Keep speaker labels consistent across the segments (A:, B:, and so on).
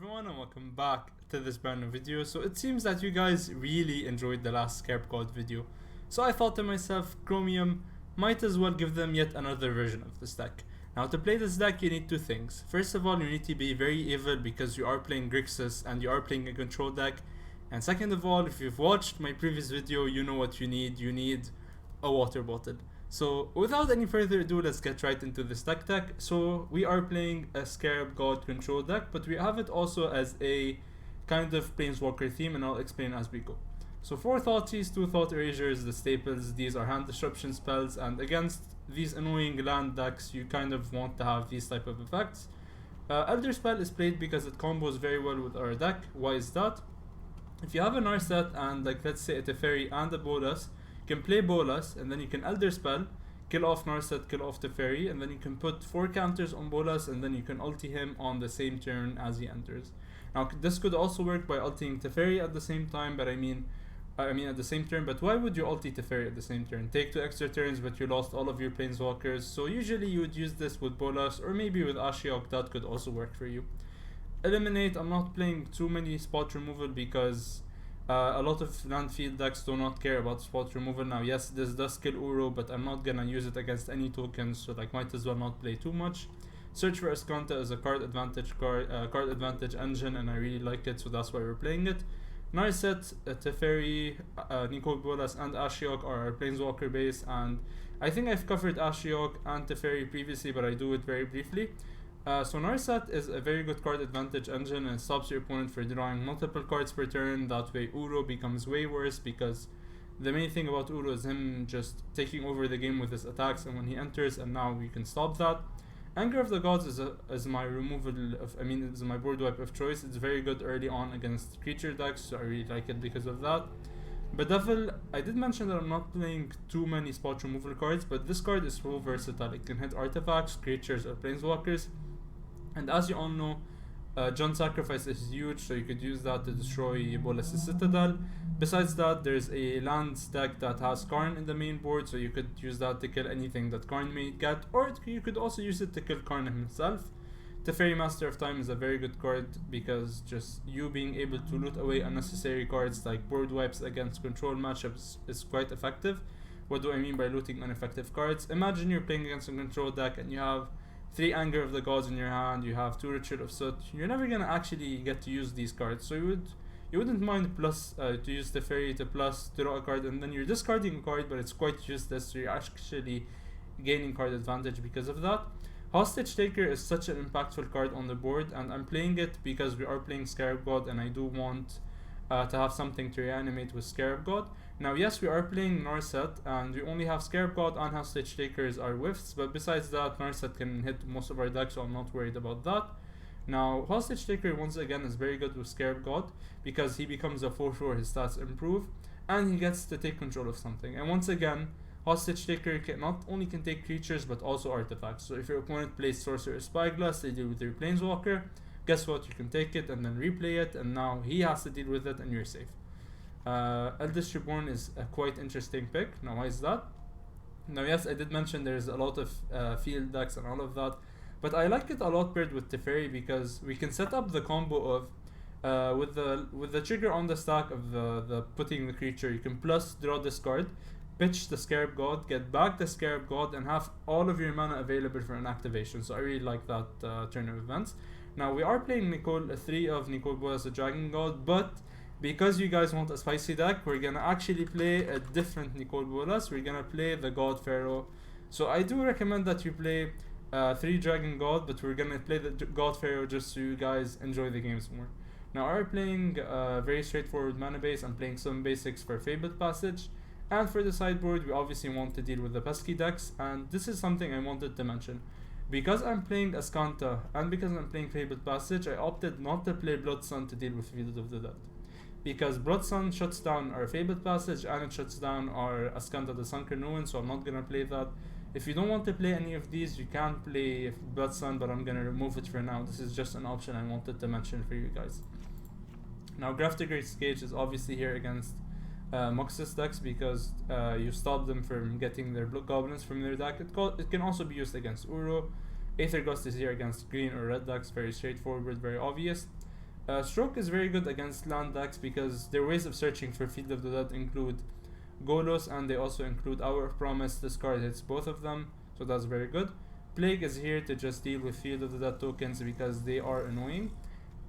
A: everyone and welcome back to this brand new video. So it seems that you guys really enjoyed the last Scarab God video. So I thought to myself, Chromium might as well give them yet another version of this deck. Now to play this deck you need two things. First of all, you need to be very evil because you are playing Grixis and you are playing a control deck. And second of all, if you've watched my previous video, you know what you need. You need a water bottle. So without any further ado, let's get right into this DeckTech. So we are playing a Scarab God control deck, but we have it also as a kind of Planeswalker theme, and I'll explain as we go. So for Thoughtseize, 2 Thought Erasures, the staples. These are hand disruption spells, and against these annoying land decks, you kind of want to have these type of effects. Elderspell is played because it combos very well with our deck. Why is that? If you have a Narset and let's say a Teferi and a Bolas, you can play Bolas and then you can Elderspell, kill off Narset, kill off Teferi, and then you can put 4 counters on Bolas and then you can ulti him on the same turn as he enters. Now this could also work by ulting Teferi at the same time, but I mean at the same turn, but why would you ulti Teferi at the same turn? Take 2 extra turns but you lost all of your Planeswalkers, so usually you would use this with Bolas or maybe with Ashiok. That could also work for you. Eliminate, I'm not playing too many spot removal because a lot of land field decks do not care about spot removal. Now yes, this does kill Uro, but I'm not gonna use it against any tokens, so might as well not play too much. Search for Ascanta is a card advantage engine, and I really like it, so that's why we're playing it. Narset, Teferi, Nicol, Bolas, and Ashiok are our Planeswalker base, and I think I've covered Ashiok and Teferi previously, but I do it very briefly. So Narset is a very good card advantage engine and stops your opponent from drawing multiple cards per turn. That way Uro becomes way worse because the main thing about Uro is him just taking over the game with his attacks and when he enters, and now we can stop that. Anger of the Gods is my is my board wipe of choice. It's very good early on against creature decks, so I really like it because of that. Bedevil, I did mention that I'm not playing too many spot removal cards, but this card is so versatile. It can hit artifacts, creatures, or planeswalkers. And as you all know, John Sacrifice is huge, so you could use that to destroy Bolas' Citadel. Besides that, there's a lands deck that has Karn in the main board, so you could use that to kill anything that Karn may get, or you could also use it to kill Karn himself. Teferi Master of Time is a very good card because just you being able to loot away unnecessary cards like board wipes against control matchups is quite effective. What do I mean by looting ineffective cards? Imagine you're playing against a control deck and you have 3 Anger of the Gods in your hand, you have 2 Ritual of Soot. You're never gonna actually get to use these cards, so you wouldn't mind to use the Teferi to draw a card, and then you're discarding a card, but it's quite useless, so you're actually gaining card advantage because of that. Hostage Taker is such an impactful card on the board, and I'm playing it because we are playing Scarab God, and I do want to have something to reanimate with Scarab God. Now yes, we are playing Narset, and we only have Scarab God and Hostage Taker as our whiffs, but besides that, Narset can hit most of our decks, so I'm not worried about that. Now Hostage Taker once again is very good with Scarab God because he becomes a 4/4, his stats improve, and he gets to take control of something. And once again, Hostage Taker not only can take creatures but also artifacts. So if your opponent plays Sorcerer Spyglass, they deal with your Planeswalker. Guess what? You can take it and then replay it, and now he has to deal with it, and you're safe. Eldest Reborn is a quite interesting pick. Now why is that? Now yes, I did mention there's a lot of field decks and all of that, but I like it a lot paired with Teferi because we can set up the combo of with the trigger on the stack of the putting the creature, you can plus draw this card, pitch the Scarab God, get back the Scarab God, and have all of your mana available for an activation. So I really like that turn of events. Now we are playing Nicol, 3 of Nicol Bolas, a Dragon God, but because you guys want a spicy deck, we're gonna actually play a different Nicol Bolas. We're gonna play the God Pharaoh. So I do recommend that you play 3 Dragon God, but we're gonna play the God Pharaoh just so you guys enjoy the games more. Now I'm playing very straightforward mana base. I'm playing some basics for Fabled Passage. And for the sideboard, we obviously want to deal with the pesky decks, and this is something I wanted to mention. Because I'm playing Ascanta, and because I'm playing Fabled Passage, I opted not to play Blood Sun to deal with Field of the Dead. Because Blood Sun shuts down our Fabled Passage, and it shuts down our Ascanta the Sunken Ruin, so I'm not gonna play that. If you don't want to play any of these, you can play Blood Sun, but I'm gonna remove it for now. This is just an option I wanted to mention for you guys. Now Grafdigger's Cage is obviously here against Moxus decks because you stop them from getting their Blood Goblins from their deck. It can also be used against Uro. Aether Gust is here against green or red decks, very straightforward, very obvious. Stroke is very good against land decks because their ways of searching for Field of the Dead include Golos, and they also include Hour of Promise. This card hits both of them, so that's very good. Plague is here to just deal with Field of the Dead tokens because they are annoying.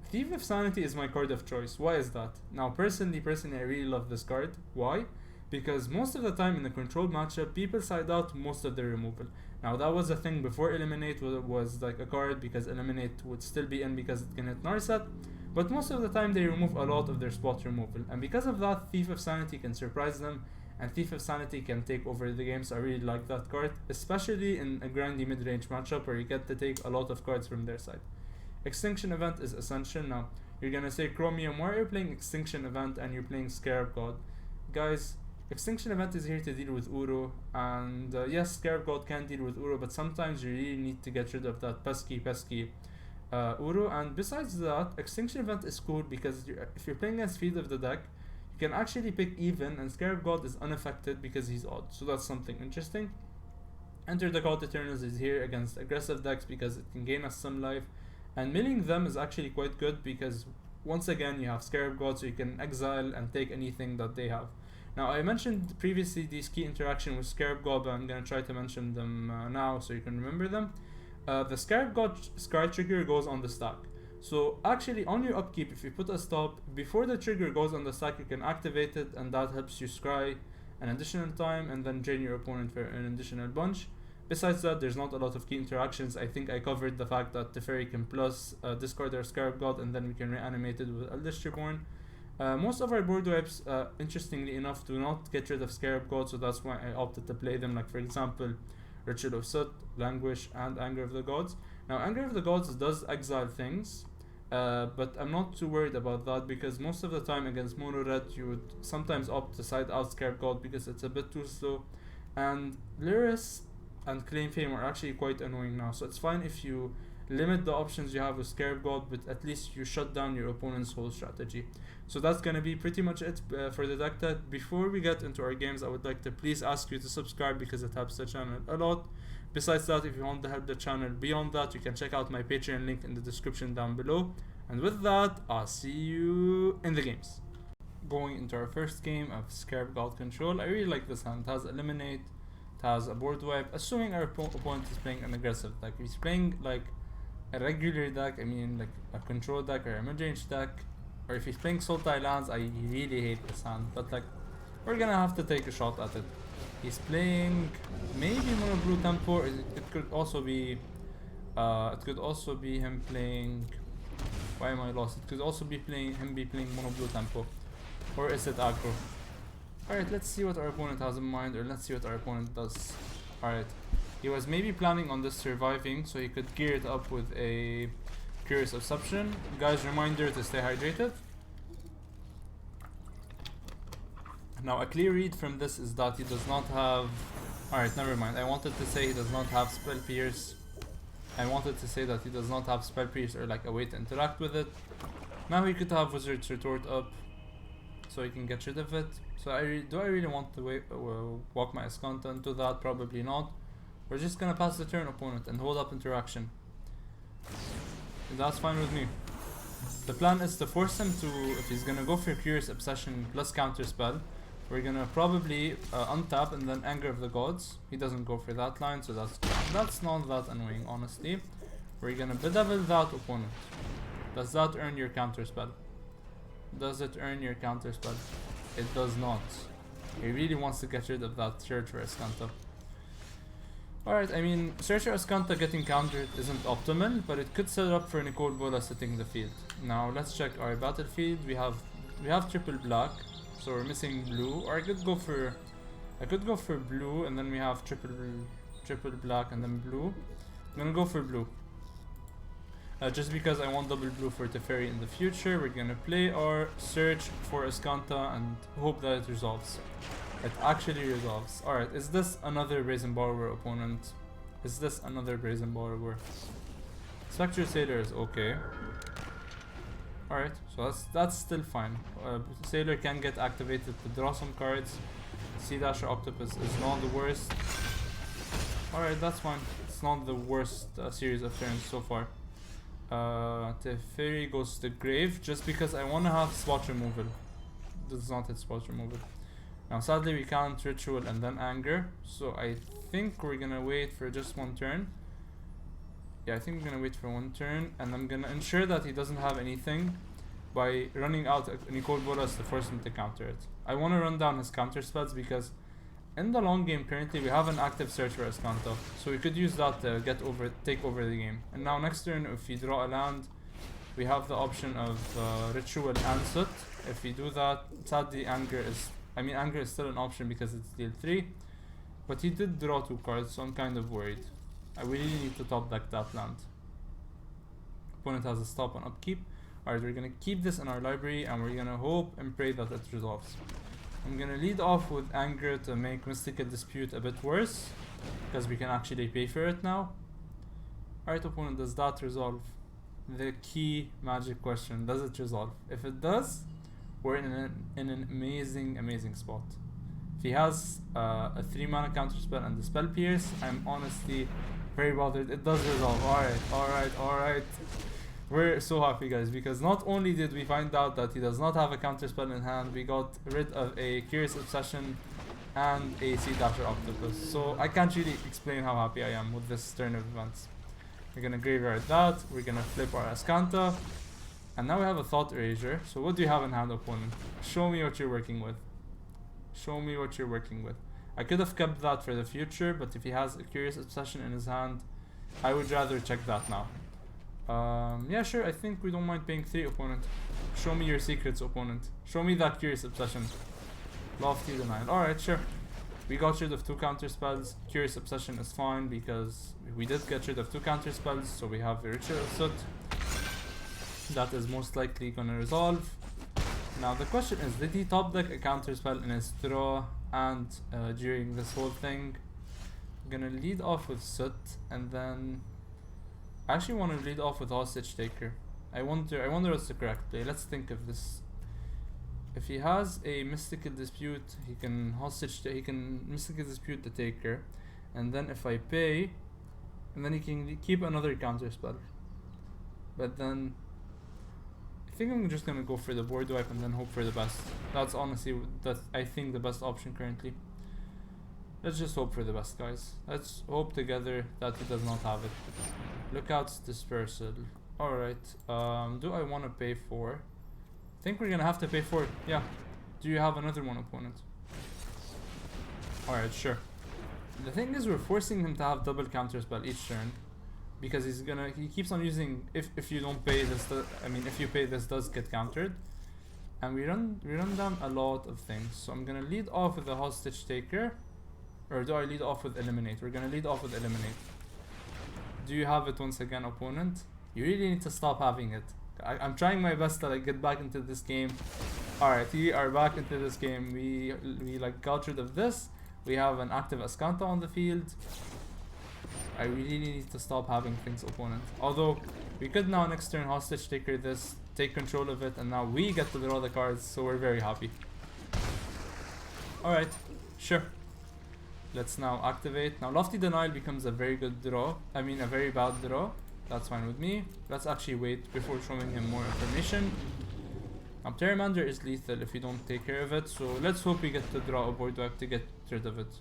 A: Thief of Sanity is my card of choice. Why is that? Now, personally, I really love this card. Why? Because most of the time in the controlled matchup, people side out most of their removal. Now, that was a thing before Eliminate was like a card, because Eliminate would still be in because it can hit Narset. But most of the time, they remove a lot of their spot removal. And because of that, Thief of Sanity can surprise them, and Thief of Sanity can take over the game, so I really like that card, especially in a grindy mid-range matchup where you get to take a lot of cards from their side. Extinction Event is essential. Now, you're gonna say, Chromium, why are you playing Extinction Event and you're playing Scarab God? Guys, Extinction Event is here to deal with Uro, and yes, Scarab God can deal with Uro, but sometimes you really need to get rid of that pesky Uro. And besides that, Extinction Event is cool because if you're playing against Field of the Deck, you can actually pick even, and Scarab God is unaffected because he's odd, so that's something interesting. Enter the God Eternals is here against aggressive decks because it can gain us some life, and milling them is actually quite good because once again you have Scarab God, so you can exile and take anything that they have. Now, I mentioned previously these key interaction with Scarab God, but I'm gonna try to mention them now so you can remember them. The Scarab God Scry trigger goes on the stack. So actually on your upkeep, if you put a stop, before the trigger goes on the stack, you can activate it, and that helps you scry an additional time and then drain your opponent for an additional bunch. Besides that, there's not a lot of key interactions. I think I covered the fact that Teferi can plus discard our Scarab God, and then we can reanimate it with Eldritch Reborn. Most of our board wipes, interestingly enough, do not get rid of Scarab God, so that's why I opted to play them, like for example, Ritual of Soot, Languish, and Anger of the Gods. Now, Anger of the Gods does exile things, but I'm not too worried about that because most of the time against mono red, you would sometimes opt to side out Scarab God because it's a bit too slow, and Lyris and Claim Fame are actually quite annoying now, so it's fine if you limit the options you have with Scarab God, but at least you shut down your opponent's whole strategy. So that's gonna be pretty much it for the DeckTech. Before we get into our games, I would like to please ask you to subscribe because it helps the channel a lot. Besides that, if you want to help the channel beyond that, you can check out my Patreon link in the description down below. And with that, I'll see you in the games. Going into our first game of Scarab God Control, I really like this hand. It has Eliminate, it has a board wipe, assuming our opponent is playing an aggressive deck. If he's playing like a regular deck, I mean like a control deck or a mid-range deck, or if he's playing Sultai lands, I really hate this hand, but like we're gonna have to take a shot at it. He's playing maybe mono blue tempo, or it could also be him playing, why am I lost? It could also be playing mono blue tempo, or is it aggro? Alright, let's see what our opponent has in mind, or let's see what our opponent does. Alright, he was maybe planning on this surviving, so he could gear it up with a Curious Assumption. Guys, reminder to stay hydrated. Now, a clear read from this is that he does not have... Alright, never mind. I wanted to say he does not have Spell Pierce. I wanted to say that he does not have Spell Pierce or like a way to interact with it. Now he could have Wizard's Retort up, so he can get rid of it. So do I really want to walk my Ascanta into that? Probably not. We're just gonna pass the turn, opponent, and hold up interaction. That's fine with me. The plan is to force him to, if he's gonna go for Curious Obsession plus Counter Spell, we're gonna probably untap and then Anger of the Gods. He doesn't go for that line, so that's not that annoying, honestly. We're gonna Bedevil that opponent. Does that earn your Counter Spell? Does it earn your Counter Spell? It does not. He really wants to get rid of that Search for Ascanta. Alright, I mean, Searcher Ascanta getting countered isn't optimal, but it could set up for Nicol Bolas sitting the field. Now, let's check our battlefield. We have triple black, so we're missing blue. Or I could go for blue, and then we have triple black and then blue. I'm gonna go for blue. Just because I want double blue for Teferi in the future, we're gonna play our Search for Ascanta and hope that it resolves. It actually resolves. Alright, is this another Brazen Borrower opponent? Is this another Brazen Borrower? Spectre Sailor is okay. Alright, so that's still fine. Sailor can get activated to draw some cards. Sea Dasher Octopus is not the worst. Alright, that's fine. It's not the worst series of turns so far. Teferi goes to the grave just because I want to have spot removal. Does not hit spot removal. Now sadly we can't ritual and then anger, so I think we're gonna wait for just one turn. Yeah, I think we're gonna wait for one turn, and I'm gonna ensure that he doesn't have anything by running out Nicol Bolas to force him to counter it. I want to run down his counter spells because in the long game currently we have an active search for Ascanto, so we could use that to take over the game. And now next turn if we draw a land, we have the option of Ritual and Soot. If we do that, sadly anger is still an option because it's deal 3, but he did draw 2 cards, so I'm kind of worried. I really need to top deck that land. Opponent has a stop on upkeep. Alright, we're gonna keep this in our library and we're gonna hope and pray that it resolves. I'm gonna lead off with anger to make Mystical Dispute a bit worse, because we can actually pay for it now. Alright opponent, does that resolve? The key magic question, does it resolve? If it does, we're in an amazing spot. If he has a 3 mana counter spell and the spell pierce, I'm honestly very bothered. It does resolve. Alright. We're so happy guys, because not only did we find out that he does not have a counter spell in hand, we got rid of a Curious Obsession and a Sea Dasher Octopus. So I can't really explain how happy I am with this turn of events. We're gonna graveyard that, we're gonna flip our Ascanta, and now we have a Thought Erasure. So what do you have in hand, opponent? Show me what you're working with. Show me what you're working with. I could have kept that for the future, but if he has a Curious Obsession in his hand, I would rather check that now. Yeah, sure, I think we don't mind paying 3, opponent. Show me your secrets, opponent. Show me that Curious Obsession. Lofty denial. Alright, sure. We got rid of 2 counter spells. Curious Obsession is fine because we did get rid of 2 counter spells, so we have a Ritual of Soot. That is most likely gonna resolve. Now the question is, did he top deck a counter spell in his draw and during this whole thing? I'm gonna lead off with Soot, and then I actually want to lead off with Hostage Taker. I wonder what's the correct play. Let's think of this. If he has a Mystical Dispute, he can Mystical Dispute the Taker, and then if I pay, and then he can keep another counter spell. But then I think I'm just gonna go for the board wipe and then hope for the best. That's honestly I think the best option currently. Let's just hope for the best, guys. Let's hope together that he does not have it. Lookout's Dispersal. Alright, do I want to pay 4? I think we're gonna have to pay 4. Yeah. Do you have another one, opponent? Alright, sure. The thing is, we're forcing him to have double counterspell each turn, because he keeps on using, if you don't pay this, if you pay, this does get countered. And we run down a lot of things. So I'm gonna lead off with the Hostage Taker. Or do I lead off with Eliminate? We're gonna lead off with Eliminate. Do you have it once again, opponent? You really need to stop having it. I'm trying my best to get back into this game. Alright, we are back into this game. We got rid of this. We have an active Ascanta on the field. I really need to stop having things, opponent. Although we could now next turn Hostage Taker this, take control of it, and now we get to draw the cards, so we're very happy. Alright, sure. Let's now activate. Now Lofty Denial becomes a very good draw. A very bad draw. That's fine with me. Let's actually wait before showing him more information. Now Pteramander is lethal if you don't take care of it, so let's hope we get to draw a board wipe to get rid of it.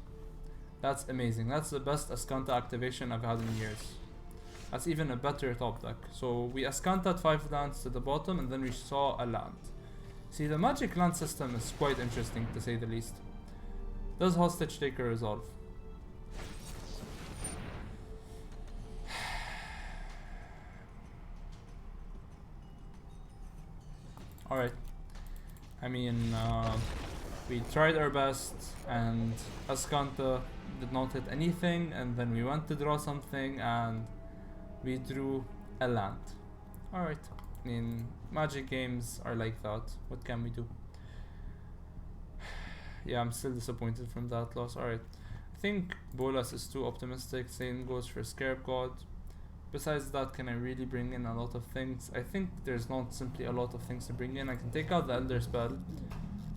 A: That's amazing. That's the best Ascanta activation I've had in years. That's even a better top deck. So we Ascantaed 5 lands to the bottom, and then we saw a land. See, the Magic land system is quite interesting to say the least. Does Hostage Taker resolve? Alright. We tried our best, and Ascanta did not hit anything, and then we went to draw something, and we drew a land. Alright. Magic games are like that. What can we do? Yeah, I'm still disappointed from that loss. Alright. I think Bolas is too optimistic. Same goes for Scarab God. Besides that, can I really bring in a lot of things? I think there's not simply a lot of things to bring in. I can take out the Elderspell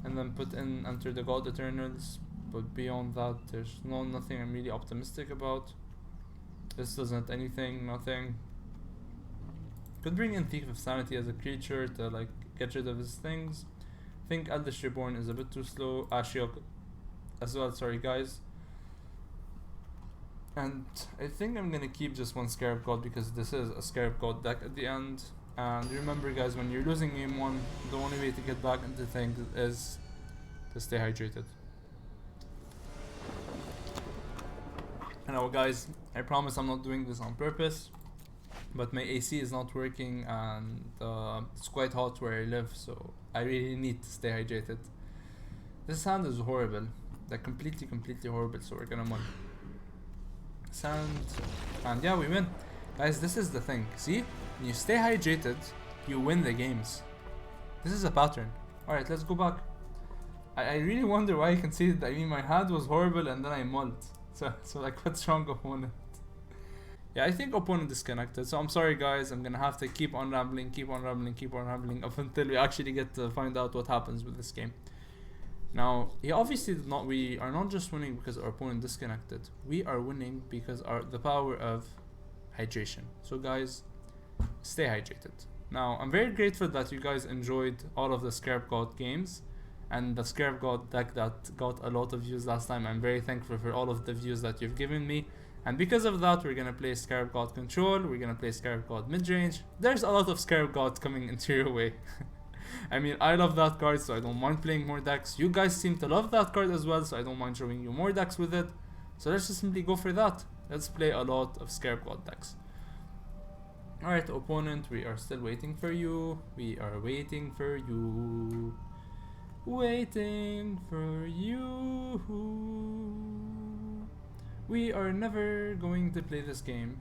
A: and then put in Enter the God Eternals. But beyond that, there's nothing I'm really optimistic about. This doesn't anything, nothing. Could bring in Thief of Sanity as a creature to like get rid of his things. I think Eldritch Reborn is a bit too slow. Ashiok as well, sorry guys. And I think I'm gonna keep just one Scarab God because this is a Scarab God deck at the end. And remember guys, when you're losing game 1, the only way to get back into things is to stay hydrated. Now guys, I promise I'm not doing this on purpose, but my AC is not working and it's quite hot where I live, so I really need to stay hydrated. This hand is horrible, like completely horrible, so we're gonna mull. Sand, and yeah, we win. Guys, this is the thing, see? When you stay hydrated, you win the games. This is a pattern. Alright, let's go back. I really wonder why I conceded. I mean, my hand was horrible and then I mulled. So like, what's wrong, opponent? Yeah, I think opponent disconnected. So I'm sorry guys, I'm gonna have to keep on rambling up until we actually get to find out what happens with this game. Now, he obviously did not. We are not just winning because our opponent disconnected. We are winning because the power of hydration. So guys, stay hydrated. Now, I'm very grateful that you guys enjoyed all of the Scarab God games and the Scarab God deck that got a lot of views last time. I'm very thankful for all of the views that you've given me. And because of that, we're gonna play Scarab God Control, we're gonna play Scarab God Midrange. There's a lot of Scarab God coming into your way. I mean, I love that card, so I don't mind playing more decks. You guys seem to love that card as well, so I don't mind showing you more decks with it. So let's just simply go for that. Let's play a lot of Scarab God decks. Alright, opponent, we are still waiting for you. We are waiting for you. Waiting for you. We are never going to play this game.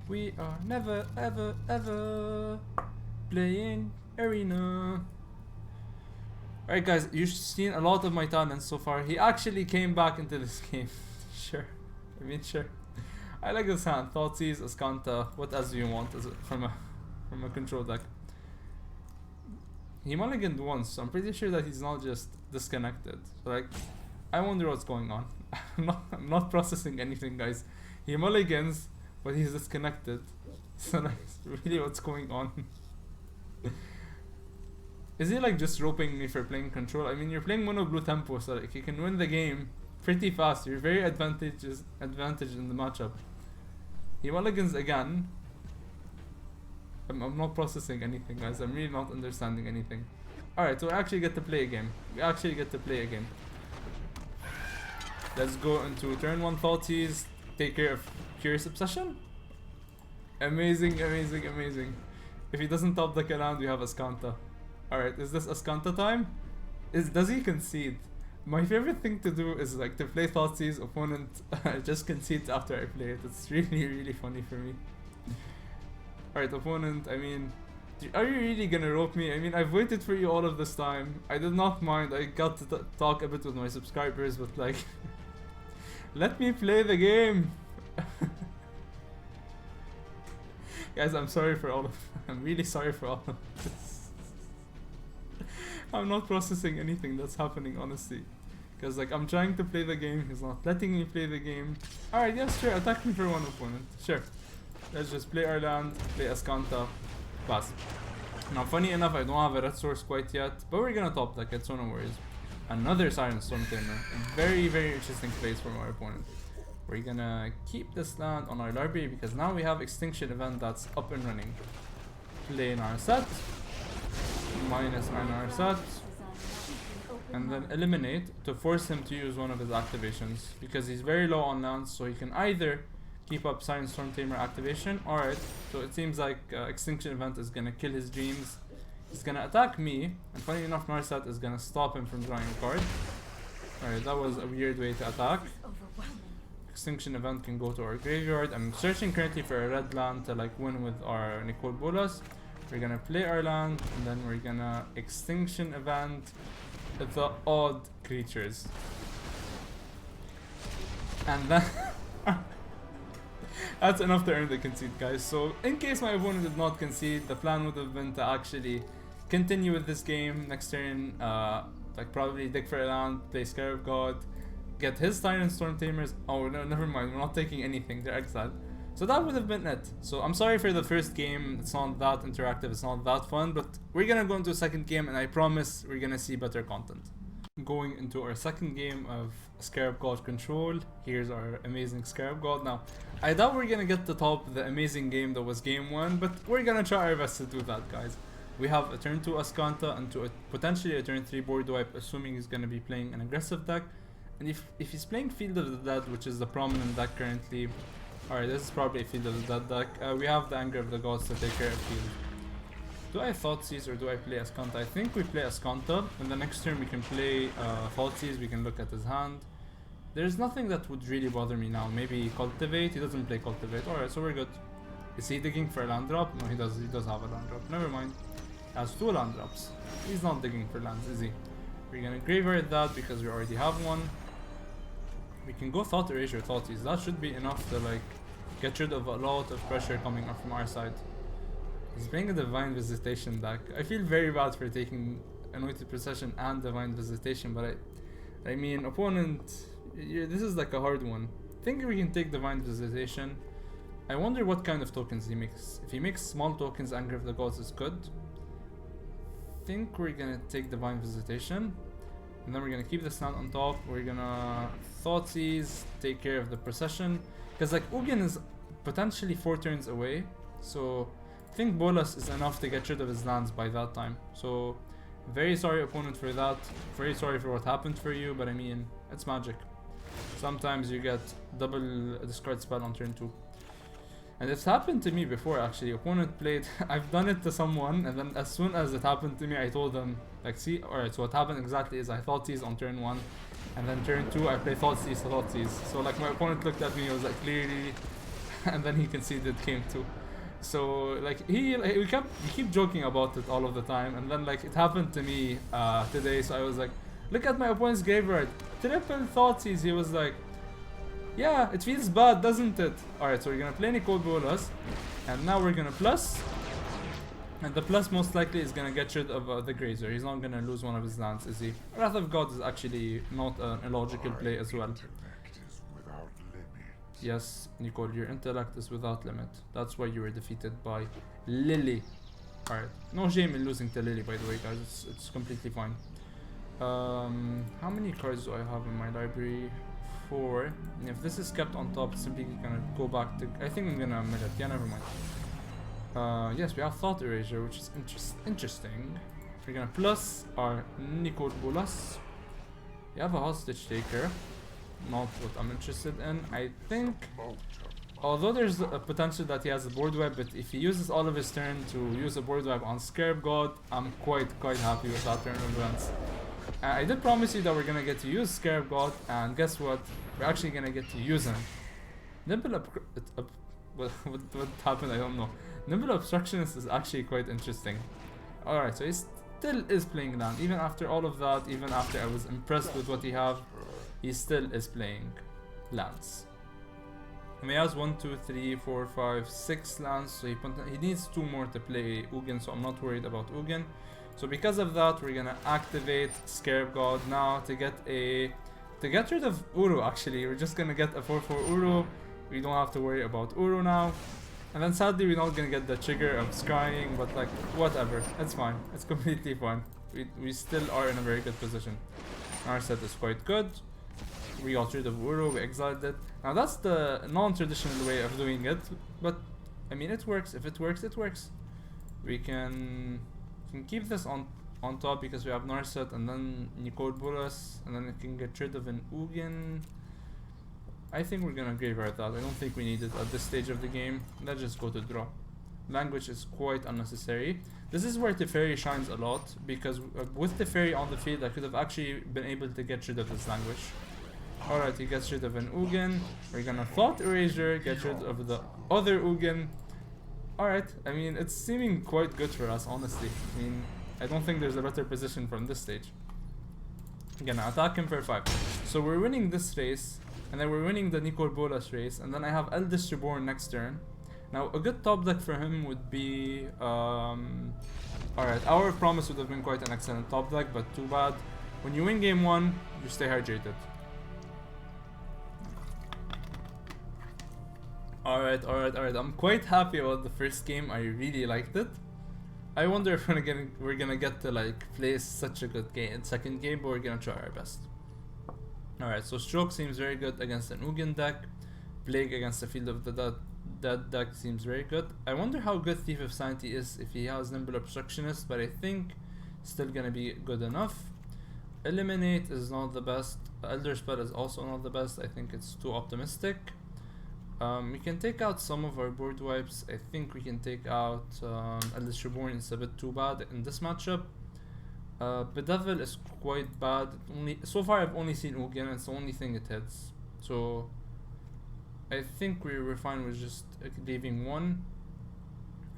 A: We are never, ever playing Arena. Alright guys, you've seen a lot of my talents so far. He actually came back into this game. Sure. I mean, sure. I like this hand. Thoughtseize, Ascanta. What else do you want from a control deck? He mulliganed once, so I'm pretty sure that he's not just disconnected. So like, I wonder what's going on. I'm not processing anything, guys. He mulligans, but he's disconnected. So like, really, what's going on? Is he like just roping me for playing control? I mean, you're playing mono blue tempo, so like you can win the game pretty fast. You're very advantaged in the matchup. He mulligans again. I'm not processing anything, guys. I'm really not understanding anything. Alright, so we actually get to play a game. Let's go into turn 1 Thoughtseize. Take care of Curious Obsession. Amazing. If he doesn't top deck around, we have Ascanta. Alright, is this Ascanta time? Does he concede? My favorite thing to do is like to play Thoughtseize, opponent just concedes after I play it. It's really funny for me. Alright, opponent, I mean, are you really gonna rope me? I mean, I've waited for you all of this time. I did not mind. I got to talk a bit with my subscribers, but like, let me play the game. Guys, I'm sorry for all of I'm really sorry for all of this. I'm not processing anything that's happening, honestly. Because like, I'm trying to play the game, he's not letting me play the game. Alright, yes, sure, attack me for one opponent. Sure. Let's just play our land, play Ascanta, pass. Now, funny enough, I don't have a red source quite yet, but we're gonna top deck it, so no worries. Another Siren Storm Tamer. A very interesting place from our opponent. We're gonna keep this land on our library because now we have Extinction Event that's up and running. Play Narset, minus our Narset, and then eliminate to force him to use one of his activations because he's very low on lands, so he can either keep up Siren Storm Tamer activation. Alright, so it seems like Extinction Event is gonna kill his dreams. He's gonna attack me, and funny enough, Narset is gonna stop him from drawing a card. Alright, that was a weird way to attack. Extinction Event can go to our graveyard. I'm searching currently for a red land to like win with our Nicol Bolas. We're gonna play our land, and then we're gonna Extinction Event the odd creatures. And then that's enough to earn the concede, guys. So in case my opponent did not concede, the plan would have been to actually continue with this game next turn, like probably dig for a land, play Scarab God, get his Siren Storm Tamers. Oh no, never mind, we're not taking anything, they're exiled. So that would have been it. So I'm sorry for the first game, it's not that interactive, it's not that fun, but we're gonna go into a second game and I promise we're gonna see better content. Going into our second game of Scarab God Control. Here's our amazing Scarab God. Now, I doubt we're gonna get to top the amazing game that was game 1, but we're gonna try our best to do that, guys. We have a turn 2 Ascanta and potentially a turn 3 board wipe, assuming he's gonna be playing an aggressive deck. And if he's playing Field of the Dead, which is the prominent deck currently, alright, this is probably a Field of the Dead deck. We have the Anger of the Gods to take care of Field. Do I Thoughtseize or do I play Ascanta? I think we play Ascanta, and the next turn we can play Thoughtseize, we can look at his hand. There's nothing that would really bother me now. Maybe Cultivate, he doesn't play Cultivate. Alright, so we're good. Is he digging for a land drop? No, he does have a land drop. Never mind. He has 2 land drops. He's not digging for lands, is he? We're gonna graveyard that because we already have one. We can go Thought Erasure, Thoughtseize. That should be enough to like get rid of a lot of pressure coming up from our side. He's playing a Divine Visitation deck. I feel very bad for taking Anointed Procession and Divine Visitation, but I mean, opponent, this is like a hard one. I think we can take Divine Visitation. I wonder what kind of tokens he makes. If he makes small tokens, Anger of the Gods is good. I think we're gonna take Divine Visitation. And then we're gonna keep this land on top. We're gonna Thoughtseize, take care of the Procession. Because like Ugin is potentially 4 turns away. So I think Bolas is enough to get rid of his lands by that time. So very sorry opponent for that. Very sorry for what happened for you, but I mean, it's Magic. Sometimes you get double discard spell on turn 2. And it's happened to me before actually. Opponent played, I've done it to someone, and then as soon as it happened to me, I told them, like, see, alright, so what happened exactly is I Thoughtseize on turn 1, and then turn 2, I play Thoughtseize to Thoughtseize. So like my opponent looked at me, he was like, clearly, and then he conceded game 2. So like we keep joking about it all of the time, and then like it happened to me today, so I was like, look at my opponent's graveyard, triple Thoughtseize. He was like, yeah, it feels bad, doesn't it? Alright, so we're gonna play Nicol Bolas, and now we're gonna plus, and the plus most likely is gonna get rid of the Grazer. He's not gonna lose one of his lands, is he? Wrath of God is actually not an illogical play as well. Yes, Nicol, your intellect is without limit. That's why you were defeated by Lily. Alright, no shame in losing to Lily, by the way, guys. It's completely fine. How many cards do I have in my library? 4. And if this is kept on top, it's simply gonna go back to... I think I'm gonna mill it. Yeah, never mind. Yes, we have Thought Erasure, which is interesting. We're gonna plus our Nicol Bolas. We have a Hostage Taker. Not what I'm interested in. I think, although there's a potential that he has a board wipe, but if he uses all of his turn to use a board wipe on Scarab God, I'm quite happy with that turn of events. I did promise you that we're gonna get to use Scarab God, and guess what? We're actually gonna get to use him. Nimble what happened? I don't know. Nimble Obstructionist is actually quite interesting. Alright, so he still is playing land, even after all of that, even after I was impressed with what he have. He still is playing lands. And he has 1, 2, 3, 4, 5, 6 lands, so he needs 2 more to play Ugin, so I'm not worried about Ugin. So because of that, we're gonna activate Scarab God now to get rid of Uru. Actually, we're just gonna get a 4/4 Uru. We don't have to worry about Uru now. And then sadly, we're not gonna get the trigger of scrying, but like whatever, it's fine. It's completely fine. We still are in a very good position. Narset is quite good. We got rid of Uru, we exiled it. Now that's the non-traditional way of doing it, but I mean it works. If it works, it works. We can keep this on top because we have Narset and then Nicol Bolas, and then we can get rid of an Ugin. I think we're gonna graveyard that. I don't think we need it at this stage of the game. Let's just go to draw. Languish is quite unnecessary. This is where Teferi shines a lot, because with Teferi on the field, I could have actually been able to get rid of this Languish. Alright, he gets rid of an Ugin. We're gonna Thought Erasure, get rid of the other Ugin. Alright, I mean, it's seeming quite good for us, honestly. I mean, I don't think there's a better position from this stage. I'm gonna attack him for 5. So we're winning this race, and then we're winning the Nicol Bolas race, and then I have Eldest Reborn next turn. Now, a good top deck for him would be... Alright, our Promise would have been quite an excellent top deck, but too bad. When you win game 1, you stay hydrated. Alright. I'm quite happy about the first game. I really liked it. I wonder if we're gonna get to like play such a good game second game, but we're gonna try our best. Alright, so Stroke seems very good against an Ugin deck. Plague against the Field of the Dead deck seems very good. I wonder how good Thief of Sanity is if he has Nimble Obstructionist, but I think still gonna be good enough. Eliminate is not the best. Elderspell is also not the best. I think it's too optimistic. We can take out some of our board wipes. I think we can take out Eldritch Reborn. It's a bit too bad in this matchup. Bedevil is quite bad. So far I've only seen Ugin, it's the only thing it hits. So I think we're fine with just leaving one.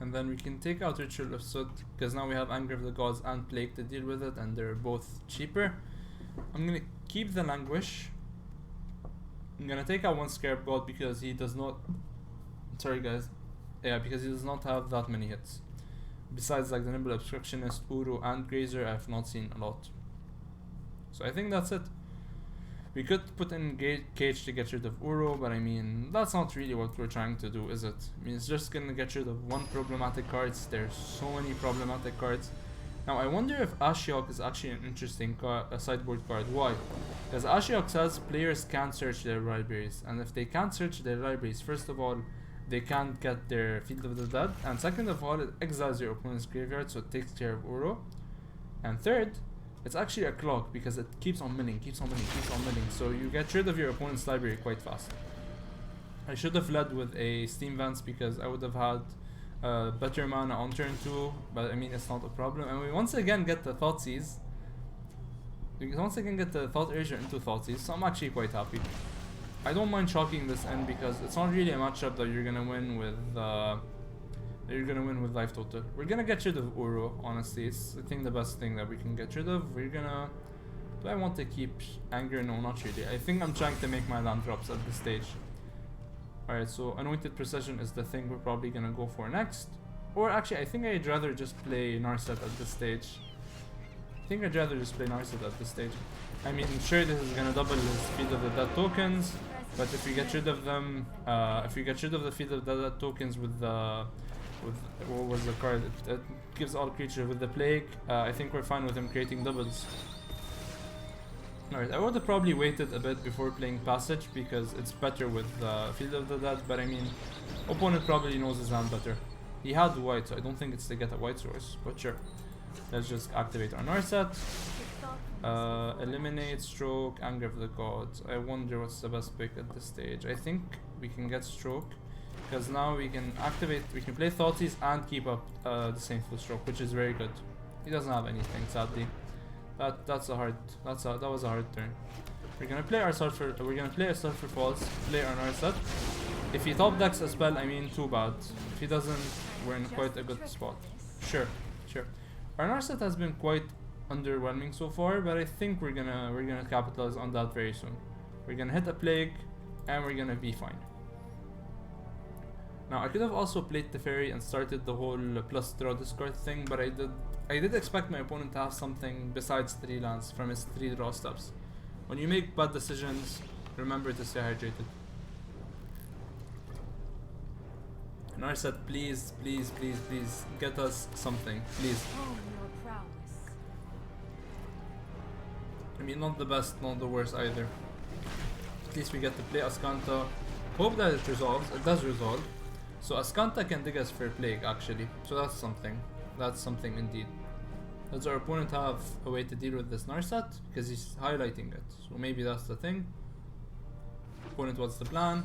A: And then we can take out Ritual of Soot, because now we have Anger of the Gods and Plague to deal with it, and they're both cheaper. I'm gonna keep the Languish. I'm gonna take out one Scarab God because he does not... Sorry guys. Yeah, because he does not have that many hits. Besides like the Nimble Obstructionist, Uru and Grazer, I've not seen a lot. So I think that's it. We could put in Cage to get rid of Uru, but I mean, that's not really what we're trying to do, is it? I mean, it's just gonna get rid of one problematic cards. There's so many problematic cards. Now, I wonder if Ashiok is actually an interesting sideboard card. Why? Because Ashiok says players can't search their libraries, and if they can't search their libraries, first of all, they can't get their Field of the Dead, and second of all, it exiles your opponent's graveyard, so it takes care of Uru. And third, it's actually a clock because it keeps on milling, so you get rid of your opponent's library quite fast. I should have led with a Steam Vents because I would have had better mana on turn 2, but I mean, it's not a problem. And we once again get the Thoughtseize. We can once again get the Thought Erasure into Thought's, so I'm actually quite happy. I don't mind chalking this in because it's not really a matchup that you're gonna win with life total. We're gonna get rid of Uru, honestly. It's I think the best thing that we can get rid of. We're gonna... Do I want to keep Anger? No, not really. I think I'm trying to make my land drops at this stage. Alright, so Anointed Precision is the thing we're probably gonna go for next. Or actually, I think I'd rather just play Narset at this stage. I mean, sure, this is gonna double his Field of the Dead tokens, but if we get rid of them, if we get rid of the Field of the Dead tokens with the... what was the card? It gives all creatures with the Plague. I think we're fine with him creating doubles. Alright, I would have probably waited a bit before playing Passage because it's better with Field of the Dead, but I mean, opponent probably knows his hand better. He had white, so I don't think it's to get a white source, but sure. Let's just activate our Narset. Eliminate, Stroke, Anger of the Gods. I wonder what's the best pick at this stage. I think we can get Stroke, because now we can activate, we can play Thoughtseize and keep up the same full Stroke, which is very good. He doesn't have anything, sadly. That was a hard turn. We're gonna play our Sulfur Falls, play our Narset. If he top decks a spell, I mean, too bad. If he doesn't, we're in quite a good spot. Sure. Our Narset has been quite underwhelming so far, but I think we're gonna capitalize on that very soon. We're gonna hit a Plague, and we're gonna be fine. Now, I could have also played Teferi and started the whole plus draw discard thing, but I did expect my opponent to have something besides 3 lands from his 3 draw steps. When you make bad decisions, remember to stay hydrated. Narset, please, get us something, please. I mean, not the best, not the worst either. At least we get to play Ascanta. Hope that it resolves. It does resolve. So Ascanta can dig us for Plague, actually. So that's something. That's something indeed. Does our opponent have a way to deal with this Narset? Because he's highlighting it. So maybe that's the thing. Opponent, what's the plan?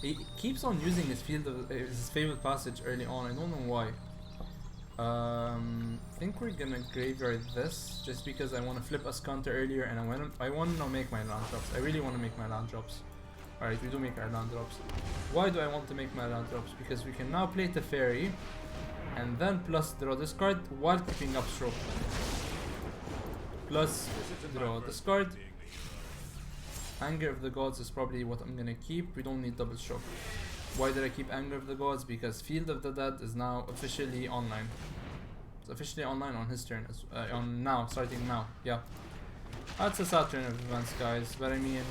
A: He keeps on using his his Fabled Passage early on. I don't know why. I think we're gonna graveyard this just because I want to flip Ascanta earlier, and I want to make my land drops. I really want to make my land drops. Alright, we do make our land drops. Why do I want to make my land drops? Because we can now play Teferi and then plus draw this card while keeping up Stroke. Plus draw this card. Anger of the Gods is probably what I'm gonna keep. We don't need double Stroke. Why did I keep Anger of the Gods? Because Field of the Dead is now officially online. It's officially online on his turn. Starting now. Yeah. That's a sad turn of events, guys. But I mean,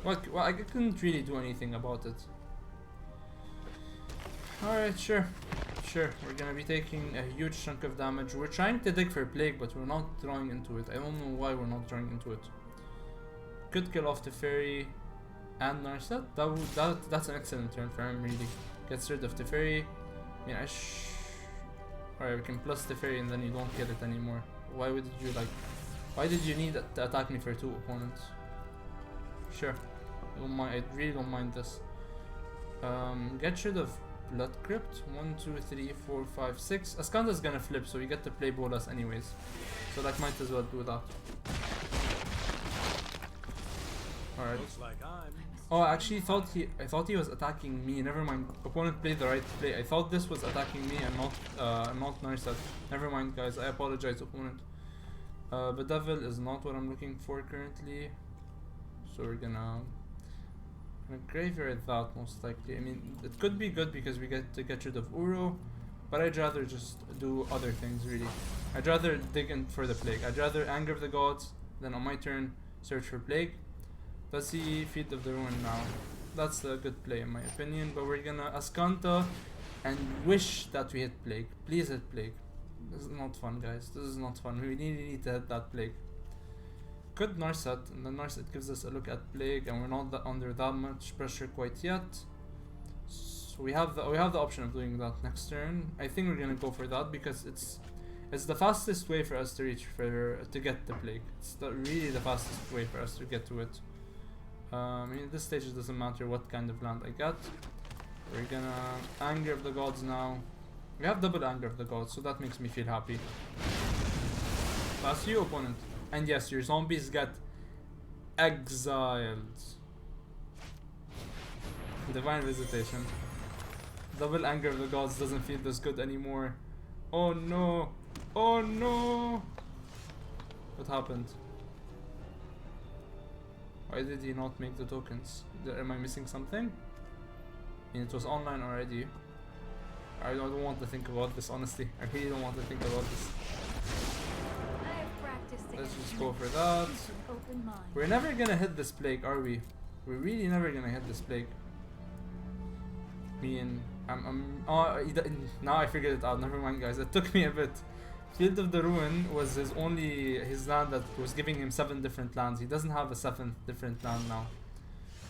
A: well, I couldn't really do anything about it. Alright, sure. Sure, we're gonna be taking a huge chunk of damage. We're trying to dig for Plague, but we're not drawing into it. I don't know why we're not drawing into it. Could kill off Teferi and Narset. That's an excellent turn for him, really. Gets rid of Teferi. I mean, alright, we can plus Teferi and then you don't kill it anymore. Why would you like... Why did you need to attack me for 2 opponents? Sure. I really don't mind this. Get rid of Blood Crypt. 1, 2, 3, 4, 5, 6. Ascanda's gonna flip, so we get to play Bolas anyways. So like, might as well do that. Alright. Oh, I actually thought I thought he was attacking me. Never mind. Opponent played the right play. I thought this was attacking me and not Narset. Never mind, guys. I apologize, opponent. Bedevil is not what I'm looking for currently. So we're gonna graveyard that most likely. I mean, it could be good because we get to get rid of Uro, but I'd rather just do other things really. I'd rather dig in for the Plague. I'd rather Anger of the Gods, then on my turn search for Plague. Let's see Field of the Ruin now. That's a good play in my opinion, but we're gonna Ascanta and wish that we hit Plague. Please hit Plague. This is not fun, guys. This is not fun. We really need to hit that Plague. Good Narset, and the Narset gives us a look at Plague, and we're not under that much pressure quite yet. So we have the option of doing that next turn. I think we're gonna go for that because it's the fastest way for us to reach to get the Plague. It's really the fastest way for us to get to it. I mean, at this stage it doesn't matter what kind of land I get. We're gonna Anger of the Gods now. We have double Anger of the Gods, so that makes me feel happy. Pass you, opponent. And yes, your zombies get exiled. Divine Visitation. Double Anger of the Gods doesn't feel this good anymore. Oh no! Oh no! What happened? Why did he not make the tokens? Am I missing something? I mean, it was online already. I don't want to think about this, honestly. I really don't want to think about this. Let's just go for that. We're never gonna hit this Plague, are we? We're really never gonna hit this Plague. Me and... now I figured it out. Never mind, guys. It took me a bit. Field of the Ruin was his land that was giving him 7 different lands. He doesn't have a 7th different land now.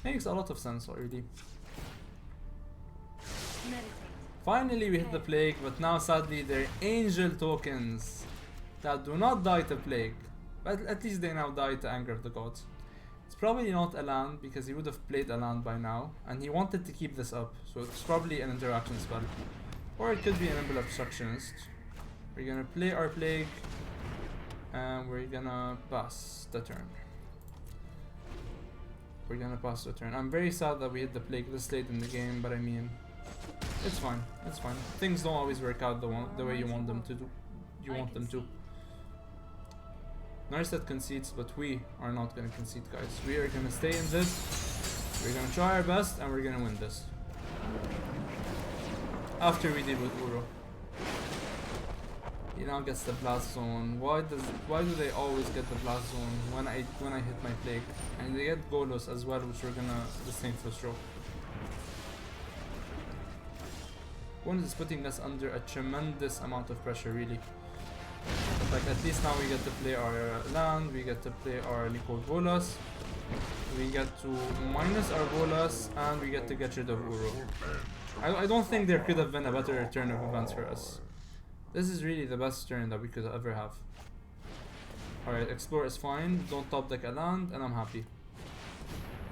A: Makes a lot of sense already. Finally we hit the Plague, but now sadly they're angel tokens that do not die to Plague. But at least they now die to Anger of the Gods. It's probably not a land because he would have played a land by now, and he wanted to keep this up, so it's probably an interaction spell. Or it could be an Nimble Obstructionist. We're gonna play our Plague, and we're gonna pass the turn. We're gonna pass the turn. I'm very sad that we hit the Plague this late in the game, but I mean, it's fine. It's fine. Things don't always work out the way you want them to do. You want them to. Narset concedes, but we are not gonna concede, guys. We are gonna stay in this. We're gonna try our best, and we're gonna win this. After we deal with Uro. He now gets the Blast Zone. Why do they always get the Blast Zone when I hit my Plague? And they get Bolas as well, which we're gonna distinct for stroke. One is putting us under a tremendous amount of pressure, really. But like, at least now we get to play our land, we get to play our Nicol Bolas, we get to minus our Bolas, and we get to get rid of Uro. I don't think there could have been a better turn of events for us. This is really the best turn that we could ever have. Alright, explore is fine, don't top deck a land, and I'm happy.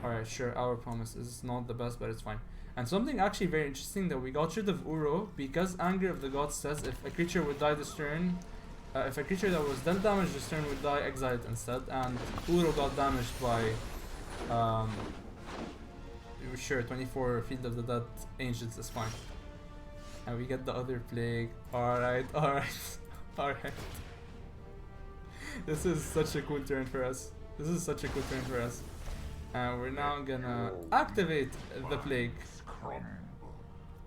A: Alright, sure, our promise is not the best, but it's fine. And something actually very interesting, that we got rid of Uro because Anger of the Gods says if a creature would die this turn, if a creature that was dealt damage this turn would die, exile it instead, and Uro got damaged by, sure, 24 Field of the Dead Angels is fine. And we get the other Plague. Alright, alright, alright. This is such a cool turn for us. This is such a cool turn for us. And we're now gonna activate the Plague.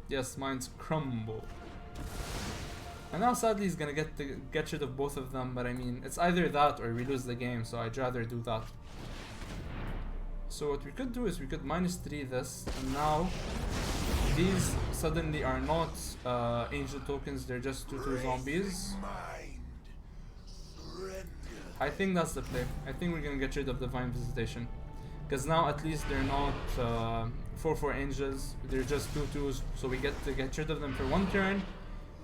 A: Yes, mine's crumble. And now sadly he's gonna get rid of both of them, but I mean, it's either that or we lose the game, so I'd rather do that. So what we could do is we could -3 this, and now these suddenly are not angel tokens, they're just 2/2 zombies. I think that's the play. I think we're gonna get rid of Divine Visitation. Because now at least they're not 4/4 angels, they're just 2/2s, so we get to get rid of them for one turn,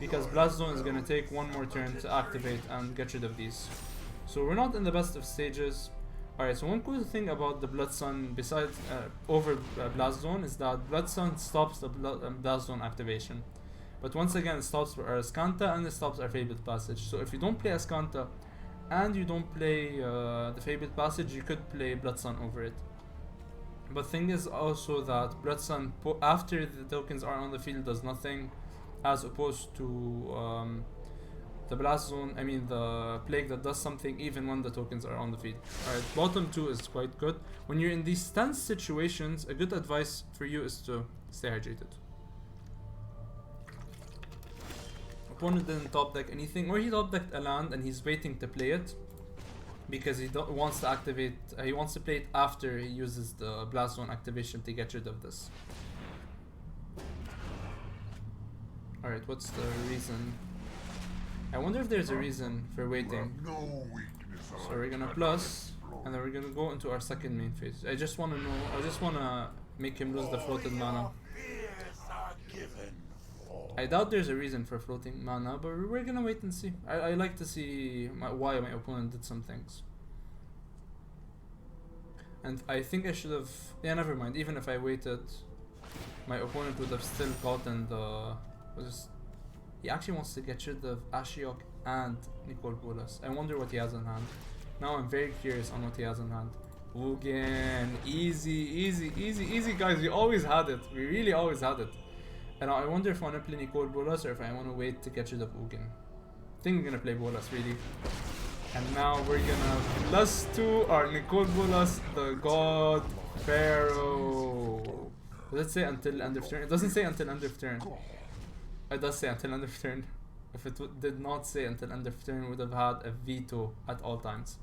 A: because Blast Zone is gonna take one more turn to activate and get rid of these. So we're not in the best of stages. Alright, so one cool thing about the Blood Sun besides over Blast Zone is that Blood Sun stops the Blast Zone activation. But once again, it stops our Ascanta and it stops our Fabled Passage. So if you don't play Ascanta and you don't play the Fabled Passage, you could play Blood Sun over it. But thing is also that Blood Sun, after the tokens are on the field, does nothing, as opposed to the Blast Zone, I mean the Plague, that does something even when the tokens are on the field. Alright, bottom 2 is quite good. When you're in these tense situations, a good advice for you is to stay hydrated. Opponent didn't top deck anything, or he top decked a land and he's waiting to play it because he wants to activate, he wants to play it after he uses the Blast Zone activation to get rid of this. Alright, what's the reason? I wonder if there's a reason for waiting. So we're gonna plus, and then we're gonna go into our second main phase. I just wanna know, I just wanna make him lose the floated mana. I doubt there's a reason for floating mana, but we're gonna wait and see. I like to see why my opponent did some things. And I think I should have, yeah, never mind. Even if I waited, my opponent would have still gotten the, he actually wants to get rid of Ashiok and Nicol Bolas. I wonder what he has in hand. Now I'm very curious on what he has in hand. Ugin, easy, easy, easy, easy, guys. We always had it. We really always had it. And I wonder if I want to play Nicol Bolas or if I want to wait to get rid of Ugin. I think I'm gonna play Bolas, really. And now we're gonna +2 our Nicol Bolas, the God Pharaoh. Does it say until end of turn? It doesn't say until end of turn. It does say until end of turn. If it did not say until end of turn, we would have had a veto at all times.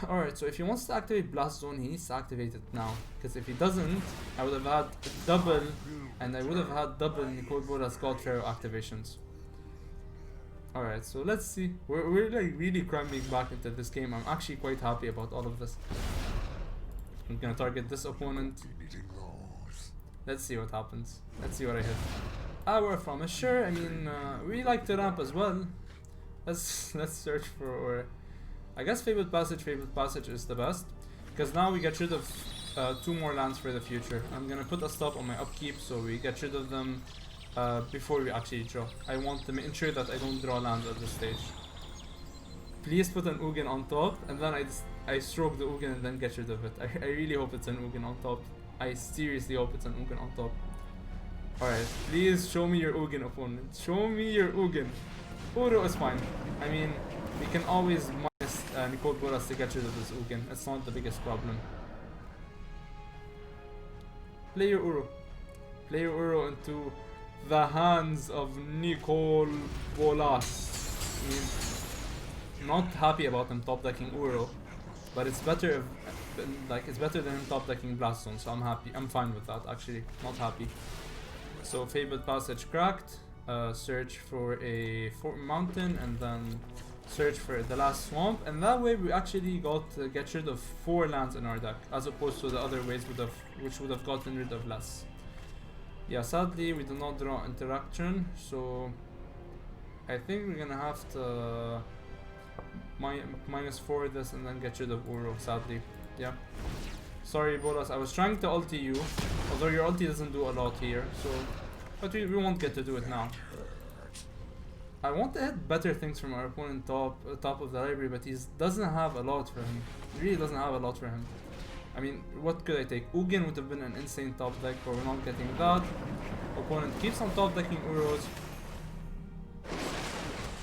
A: Alright, so if he wants to activate Blast Zone, he needs to activate it now. Because if he doesn't, I would have had double, and I would have had double Nicol Bolas God Pharaoh activations. Alright, so let's see. We're like really cramming back into this game. I'm actually quite happy about all of this. I'm gonna target this opponent. Let's see what happens. Let's see what I hit. We're from sure. I mean, we like to ramp as well. Let's search for. I guess Fabled Passage is the best, because now we get rid of 2 more lands for the future. I'm gonna put a stop on my upkeep so we get rid of them before we actually draw. I want to ensure that I don't draw lands at this stage. Please put an Ugin on top, and then I stroke the Ugin and then get rid of it. I really hope it's an Ugin on top. I seriously hope it's an Ugin on top. Alright, please show me your Ugin, opponent. Show me your Ugin. Uro is fine. I mean, we can always minus Nicol Bolas to get rid of this Ugin. It's not the biggest problem. Play your Uro. Play your Uro into the hands of Nicol Bolas. I mean, I'm not happy about him top decking Uro, but it's better if, it's better than him top decking Blast Zone, so I'm happy. I'm fine with that, actually. Not happy. So Fabled Passage cracked. Search for a mountain, and then search for the last swamp, and that way we actually got to get rid of 4 lands in our deck, as opposed to the other ways which would have gotten rid of less. Yeah, sadly we do not draw interaction, so I think we're gonna have to -4 this and then get rid of Uro, sadly. Yeah. Sorry, Bolas, I was trying to ulti you, although your ulti doesn't do a lot here, so, but we won't get to do it now. I want to hit better things from our opponent top of the library, but he doesn't have a lot for him. He really doesn't have a lot for him. I mean, what could I take? Ugin would have been an insane top deck, but we're not getting that. Opponent keeps on top decking Uros.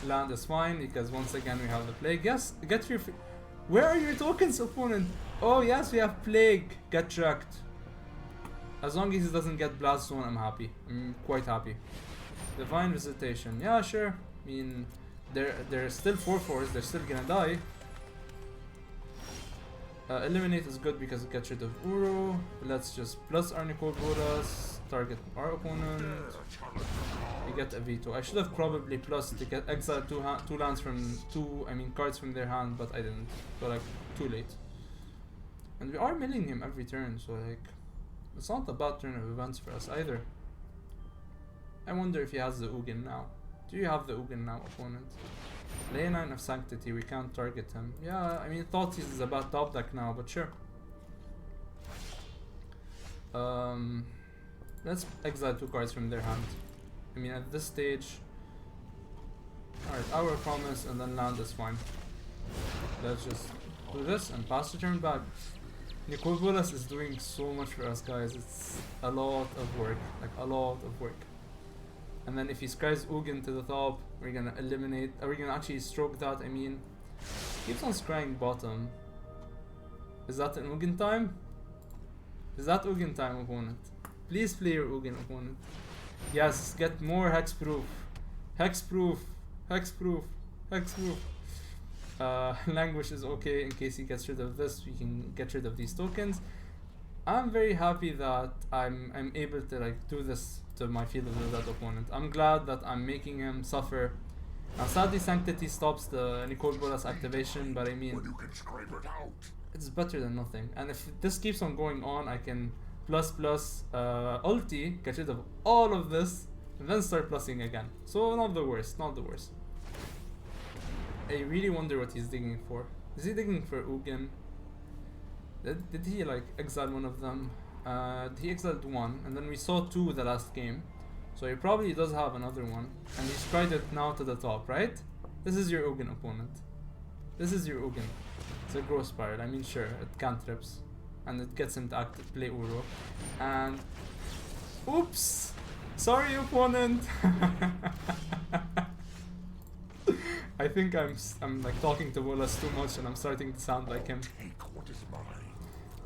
A: Land is fine, because once again we have the Plague. Yes, get your... Where are your tokens, opponent? Oh yes, we have Plague. Get tracked. As long as he doesn't get Blast Zone, I'm happy. I'm quite happy. Divine Visitation. Yeah, sure. I mean, they're still 4/4s. They're still gonna die. Eliminate is good because it gets rid of Uro. Let's just plus our Nicol Bolas. target our opponent. We get a veto. I should have probably plus to get exile two lands from cards from their hand, but I didn't. So like too late. And we are milling him every turn, so like it's not a bad turn of events for us either. I wonder if he has the Ugin now. Do you have the Ugin now, opponent? Ley 9 of Sanctity, we can't target him. Yeah, I mean Thoughtseize is a bad top deck now, but sure. Let's exile two cards from their hand. I mean at this stage. Alright, our promise and then land is fine. Let's just do this and pass the turn back. Nicol Bolas is doing so much for us, guys. It's a lot of work, like a lot of work. And then if he scries Ugin to the top, we're gonna eliminate, we're gonna actually stroke that, I mean. Keeps on scrying bottom. Is that an Ugin time? Is that Ugin time, opponent? Please play your Ugin, opponent. Yes, get more hexproof. Hexproof. Hexproof. Hexproof. Languish is okay in case he gets rid of this. We can get rid of these tokens. I'm very happy that I'm able to like do this to my Field of the Dead opponent. I'm glad that I'm making him suffer. Now sadly Sanctity stops the Nicol Bolas activation, but I mean it's better than nothing. And if this keeps on going on, I can ulti, get rid of all of this, and then start plussing again. So not the worst, not the worst. I really wonder what he's digging for. Is he digging for Ugin? Did he like exile one of them? He exiled one, and then we saw two the last game. So he probably does have another one. And he's tried it now to the top, right? This is your Ugin, opponent. This is your Ugin. It's a growth spiral. I mean sure, it cantrips. And it gets him to play Uro. And oops! Sorry, opponent! I think I'm like talking to Bolas too much and I'm starting to sound like him.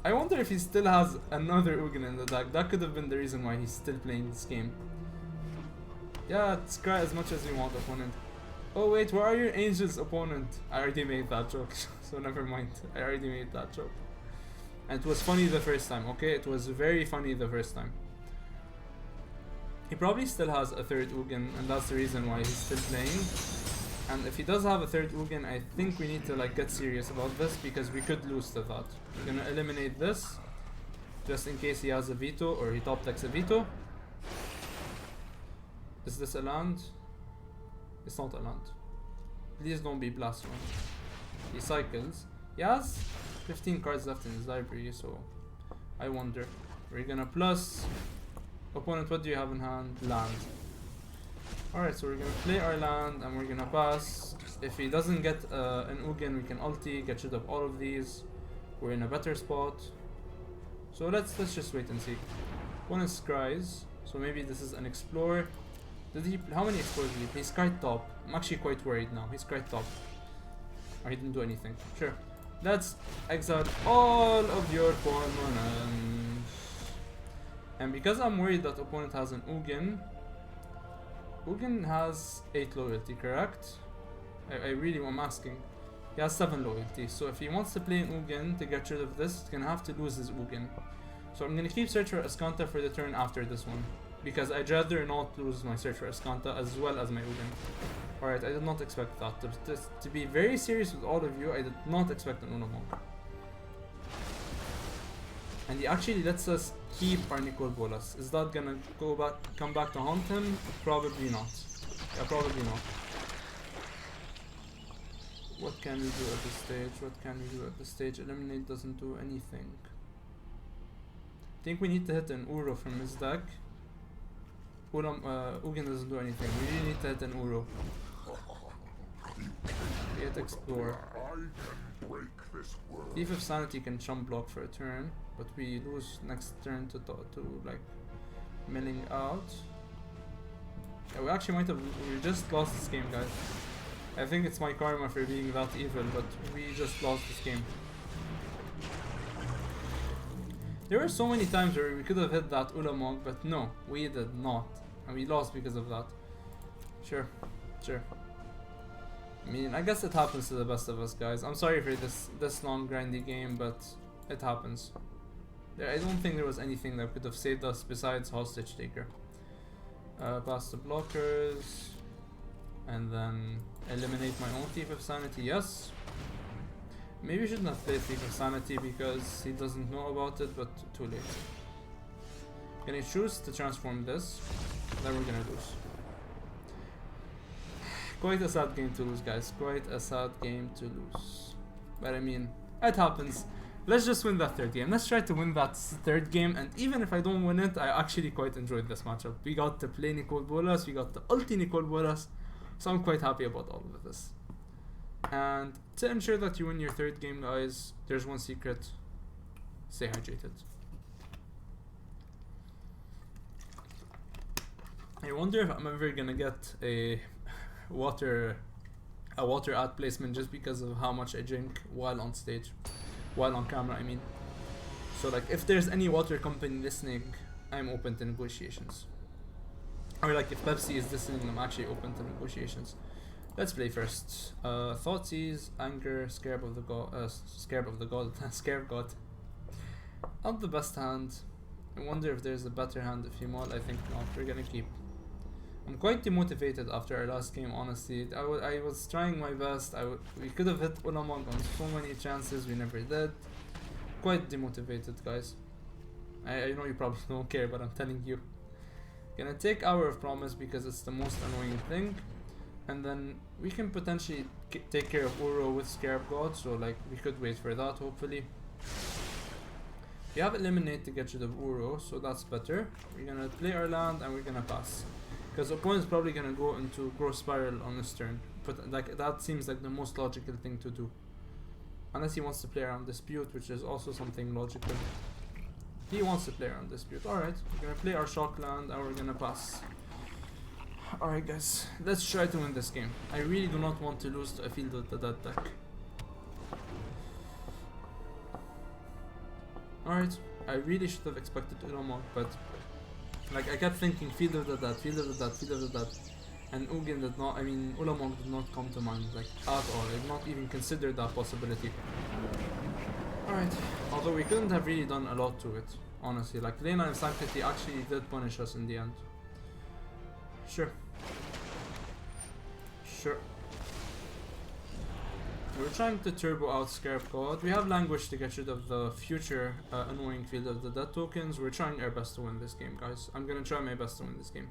A: I wonder if he still has another Ugin in the deck. That could have been the reason why he's still playing this game. Yeah, scry as much as you want, opponent. Oh wait, where are your angels, opponent? I already made that joke, so never mind. I already made that joke. And it was funny the first time, okay? It was very funny the first time. He probably still has a third Ugin, and that's the reason why he's still playing. And if he does have a third Ugin, I think we need to like get serious about this because we could lose to that. We're gonna eliminate this, just in case he has a veto or he top decks a veto. Is this a land? It's not a land. Please don't be Blast One. He cycles. He has 15 cards left in his library, so I wonder. We're gonna plus. Opponent, what do you have in hand? Land. Alright, so we're gonna play our land and we're gonna pass. If he doesn't get an Ugin, we can ulti, get rid of all of these. We're in a better spot. So let's just wait and see. Opponent scries, so maybe this is an explore. How many explores did he play? He scried top. I'm actually quite worried now. He scried top. Or he didn't do anything. Sure. Let's exile all of your permanents. And because I'm worried that opponent has an Ugin, Ugin has 8 loyalty, correct? I'm asking. He has 7 loyalty, so if he wants to play an Ugin to get rid of this, he's gonna have to lose his Ugin. So I'm gonna keep Search for Azcanta for the turn after this one, because I'd rather not lose my Search for Azcanta as well as my Ugin. Alright, I did not expect that. To be very serious with all of you, I did not expect an Unamonk. And he actually lets us keep our Nicol Bolas. Is that gonna come back to haunt him? Probably not. Yeah, probably not. What can we do at this stage? What can we do at this stage? Eliminate doesn't do anything. I think we need to hit an Uro from his deck. Ugin doesn't do anything. We really need to hit an Uro. We hit Explore. Thief of Sanity can chump block for a turn, but we lose next turn to like milling out. Yeah, we actually might have. We just lost this game, guys. I think it's my karma for being that evil, but we just lost this game. There were so many times where we could have hit that Ulamog, but no, we did not. And we lost because of that. Sure, sure. I mean, I guess it happens to the best of us, guys. I'm sorry for this long grindy game, but it happens. I don't think there was anything that could have saved us besides Hostage Taker. Pass the blockers, and then eliminate my own Thief of Sanity, yes. Maybe I shouldn't have played Thief of Sanity because he doesn't know about it, but too late. Gonna choose to transform this, then we're gonna lose. Quite a sad game to lose, guys. Quite a sad game to lose. But I mean, it happens. Let's just win that third game. Let's try to win that third game, and even if I don't win it, I actually quite enjoyed this matchup. We got to play Nicol Bolas, we got the ulti Nicol Bolas, so I'm quite happy about all of this. And to ensure that you win your third game, guys, there's one secret. Stay hydrated. I wonder if I'm ever gonna get a water ad placement just because of how much I drink while on stage. While on camera, I mean. So like, if there's any water company listening, I'm open to negotiations. Or like, if Pepsi is listening, I'm actually open to negotiations. Let's play first. Thoughtseize, Anger, Scarab of the God, Scarab God. Not the best hand. I wonder if there's a better hand of Himol. I think not. We're gonna keep. I'm quite demotivated after our last game, honestly. I was trying my best. We could have hit Ulamog on so many chances, we never did. Quite demotivated, guys. I know you probably don't care, but I'm telling you. Gonna take Hour of Promise because it's the most annoying thing. And then we can potentially take care of Uro with Scarab God, so like we could wait for that, hopefully. We have Eliminate to get rid of Uro, so that's better. We're gonna play our land and we're gonna pass. Because the opponent's probably gonna go into Growth Spiral on his turn. But like that seems like the most logical thing to do. Unless he wants to play around Dispute, which is also something logical. He wants to play around Dispute. Alright, we're gonna play our Shock land and we're gonna pass. Alright guys, let's try to win this game. I really do not want to lose to a Field of the Dead deck. Alright, I really should have expected Ulamog, but like I kept thinking Field of the Dead, Field of the Dead, Field of the Dead, and Ugin did not, I mean Ulamog did not come to mind, like at all. I did not even consider that possibility. Alright, although we couldn't have really done a lot to it, honestly. Like Lena and Sanctity actually did punish us in the end. Sure. Sure. We're trying to turbo out Scarab God. We have Languish to get rid of the future annoying Field of the Dead tokens. We're trying our best to win this game, guys. I'm gonna try my best to win this game.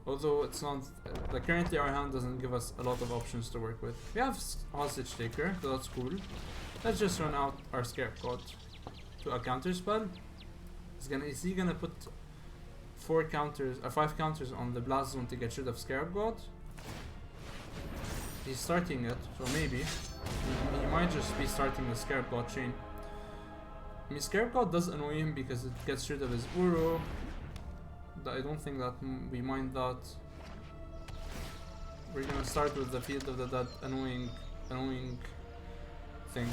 A: Although it's not, like currently our hand doesn't give us a lot of options to work with. We have Hostage Taker, so that's cool. Let's just run out our Scarab God to a counter spell. Is he gonna put 5 counters on the Blast Zone to get rid of Scarab God? He's starting it, so maybe. He might just be starting the Scarab God chain. I mean, Scarab God does annoy him because it gets rid of his Uro. I don't think that we mind that. We're gonna start with the Field of the Dead annoying thing.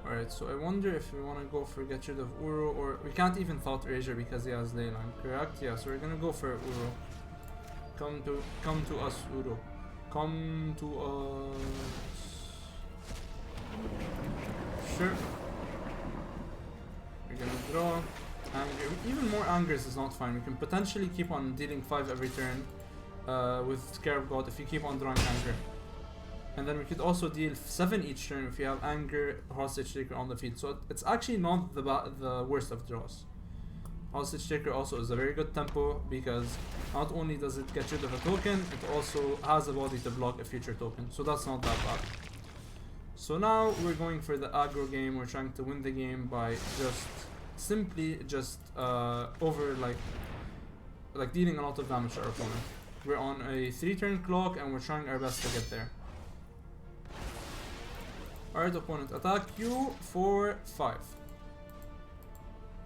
A: Alright, so I wonder if we want to go for get rid of Uro, or we can't even Thought Erasure because he has Leyline, correct? Yeah, so we're gonna go for Uro. Come to us, Uro. Come to us. Sure. We're gonna draw. Anger. Even more angers is not fine. We can potentially keep on dealing 5 every turn with Scarab God if you keep on drawing anger. And then we could also deal 7 each turn if you have Anger, Hostage Taker on the field. So it's actually not the worst of draws. Hostage Taker also is a very good tempo because not only does it get rid of a token, it also has a body to block a future token. So that's not that bad. So now we're going for the aggro game. We're trying to win the game by simply over like dealing a lot of damage to our opponent. We're on a 3-turn clock and we're trying our best to get there. Alright, opponent, attack you for 5.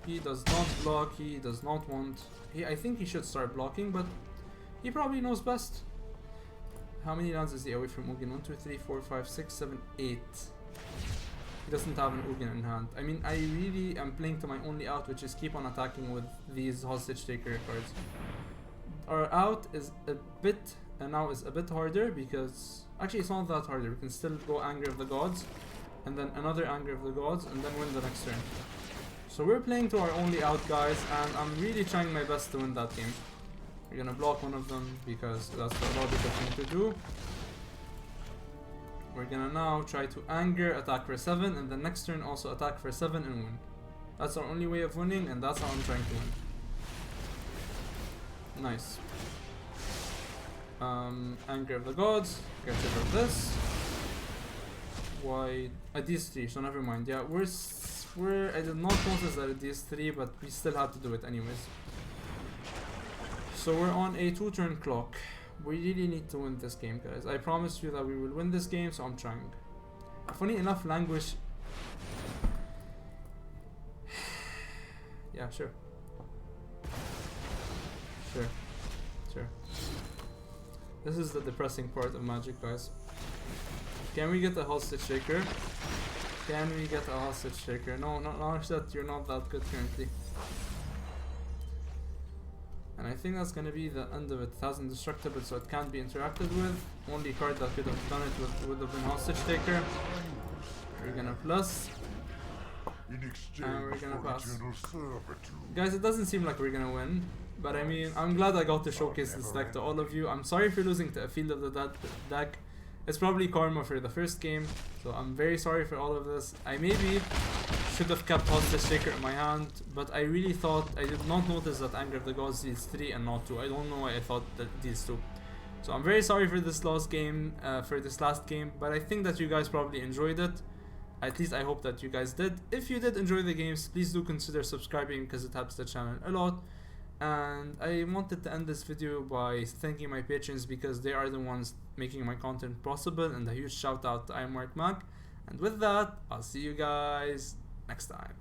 A: He does not block, he does not want... I think he should start blocking, but he probably knows best. How many lands is he away from Ugin? 1, 2, 3, 4, 5, 6, 7, 8. He doesn't have an Ugin in hand. I mean, I really am playing to my only out, which is keep on attacking with these Hostage Taker cards. Our out is a bit harder because... Actually, it's not that harder. We can still go Anger of the Gods and then another Anger of the Gods, and then win the next turn. So we're playing to our only out, guys, and I'm really trying my best to win that game. We're gonna block one of them because that's the logical thing to do. We're gonna now try to Anger, attack for 7, and then next turn also attack for 7 and win. That's our only way of winning, and that's how I'm trying to win. Nice. Anger of the Gods, get rid of this. Why? These 3, so never mind. Yeah, I did not notice that it is 3, but we still had to do it anyways. So we're on a 2-turn clock. We really need to win this game, guys. I promise you that we will win this game, so I'm trying. Funny enough, Languish... yeah, sure. Sure. This is the depressing part of Magic, guys. Can we get a Hostage Shaker? Can we get a Hostage Shaker? No, Narset, you're not that good currently. And I think that's gonna be the end of it. It has Indestructible, so it can't be interacted with. Only card that could have done it would have been Hostage Taker. We're gonna plus. And we're gonna pass. Guys, it doesn't seem like we're gonna win. But I mean, I'm glad I got to showcase this deck to all of you. I'm sorry for losing to a Field of the deck. It's probably karma for the first game. So I'm very sorry for all of this. I maybe should have kept Hostage Shaker in my hand, but I really thought, I did not notice that Anger of the Gods deals 3 and not 2. I don't know why I thought that deals 2. So I'm very sorry for this last game, but I think that you guys probably enjoyed it. At least I hope that you guys did. If you did enjoy the games, please do consider subscribing because it helps the channel a lot. And I wanted to end this video by thanking my patrons because they are the ones making my content possible, and a huge shout out to IMWorkMac. And with that, I'll see you guys next time.